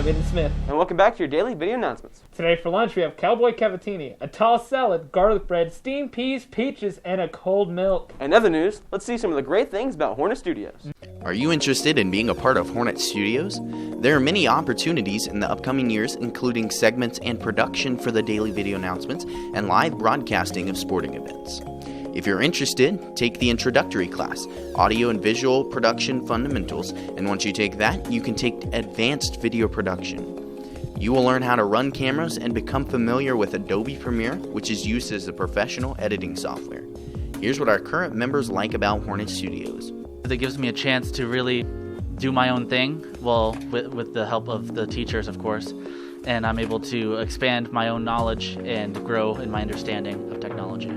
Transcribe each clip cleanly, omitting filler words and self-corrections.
I'm Aiden Smith. And welcome back to your daily video announcements. Today for lunch we have cowboy cavatini, a tall salad, garlic bread, steamed peas, peaches, and a cold milk. And other news, let's see some of the great things about Hornet Studios. Are you interested in being a part of Hornet Studios? There are many opportunities in the upcoming years, including segments and production for the daily video announcements and live broadcasting of sporting events. If you're interested, take the introductory class, Audio and Visual Production Fundamentals, and once you take that, you can take Advanced Video Production. You will learn how to run cameras and become familiar with Adobe Premiere, which is used as a professional editing software. Here's what our current members like about Hornet Studios. It gives me a chance to really do my own thing, well, with the help of the teachers, of course, and I'm able to expand my own knowledge and grow in my understanding of technology.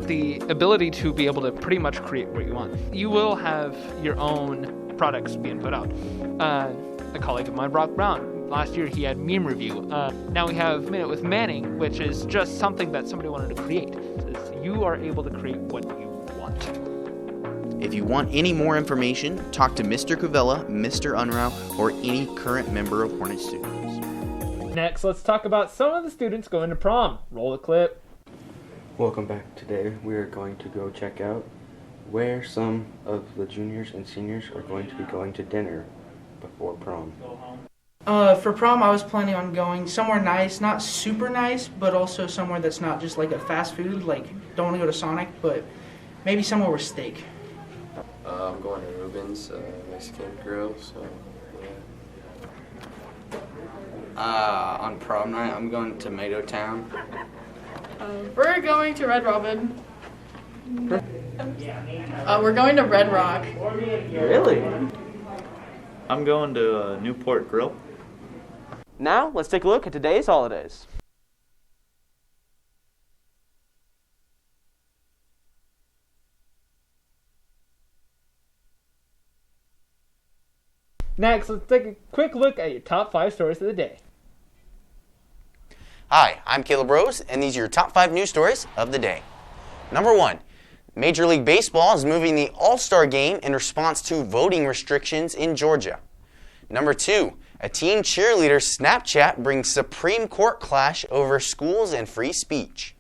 The ability to be able to pretty much create what you want. You will have your own products being put out. A colleague of mine, Brock Brown, last year he had meme review. Now we have Minute with Manning, which is just something that somebody wanted to create. So you are able to create what you want. If you want any more information, talk to Mr. Covella, Mr. Unruh, or any current member of Hornet Studios. Next, let's talk about some of the students going to prom. Roll the clip. Welcome back. Today we are going to go check out where some of the juniors and seniors are going to be going to dinner before prom. For prom, I was planning on going somewhere nice, not super nice, but also somewhere that's not just like a fast food. Like, don't want to go to Sonic, but maybe somewhere with steak. I'm going to Ruben's Mexican Grill, so yeah. On prom night, I'm going to Tomato Town. We're going to Red Robin. We're going to Red Rock. Really? I'm going to Newport Grill. Now, let's take a look at today's holidays. Next, let's take a quick look at your top 5 stories of the day. Hi, I'm Caleb Rose, and these are your top 5 news stories of the day. Number 1, Major League Baseball is moving the All-Star Game in response to voting restrictions in Georgia. Number 2, a teen cheerleader Snapchat brings Supreme Court clash over schools and free speech.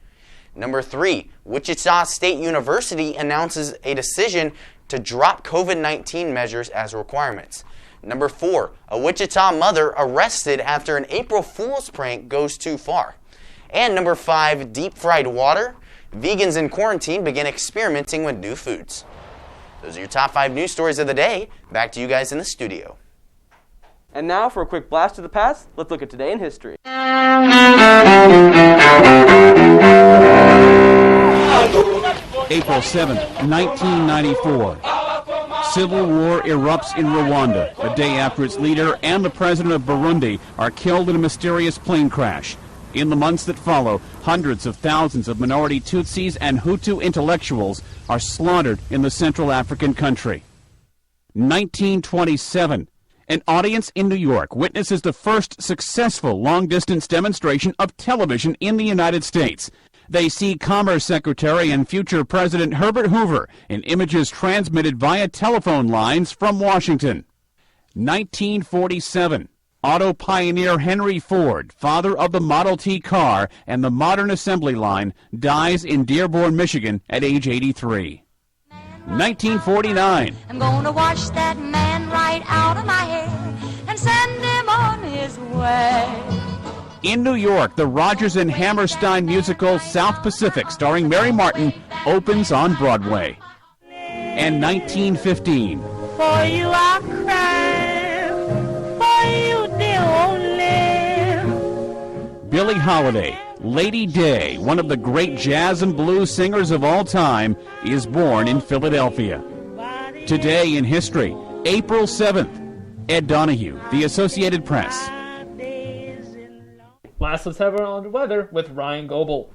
Number 3, Wichita State University announces a decision to drop COVID-19 measures as requirements. Number 4, a Wichita mother arrested after an April Fool's prank goes too far. And number 5, deep-fried water. Vegans in quarantine begin experimenting with new foods. Those are your top 5 news stories of the day. Back to you guys in the studio. And now for a quick blast to the past, let's look at today in history. April 7th, 1994. Civil war erupts in Rwanda, the day after its leader and the president of Burundi are killed in a mysterious plane crash. In the months that follow, hundreds of thousands of minority Tutsis and Hutu intellectuals are slaughtered in the Central African country. 1927. An audience in New York witnesses the first successful long-distance demonstration of television in the United States. They see Commerce Secretary and future President Herbert Hoover in images transmitted via telephone lines from Washington. 1947. Auto pioneer Henry Ford, father of the Model T car and the modern assembly line, dies in Dearborn, Michigan at age 83. 1949. I'm gonna wash that man right out of my hair and send him on his way. In New York, the Rodgers and Hammerstein musical South Pacific, starring Mary Martin, opens on Broadway. And 1915. For you I'll cry, for you dear only. Billie Holiday, Lady Day, one of the great jazz and blues singers of all time, is born in Philadelphia. Today in history, April 7th. Ed Donahue, The Associated Press. Last, let's have our on the weather with Ryan Goebel.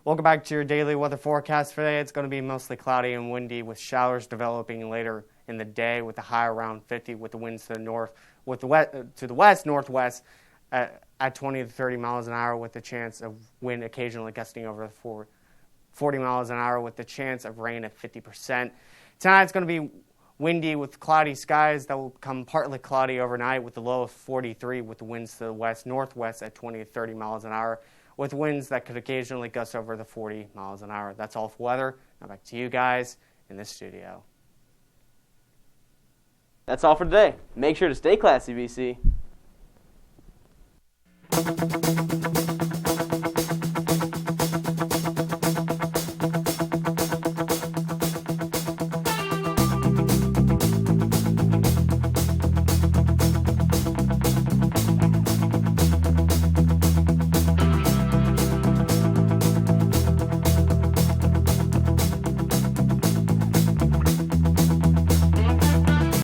Welcome back to your daily weather forecast for today. It's going to be mostly cloudy and windy with showers developing later in the day with a high around 50 with the winds to the north, with the west, northwest at 20 to 30 miles an hour with the chance of wind occasionally gusting over 40 miles an hour with the chance of rain at 50%. Tonight's going to be Windy with cloudy skies that will become partly cloudy overnight with the low of 43 with the winds to the west-northwest at 20 to 30 miles an hour with winds that could occasionally gust over the 40 miles an hour. That's all for weather. Now back to you guys in the studio. That's all for today. Make sure to stay classy, BC.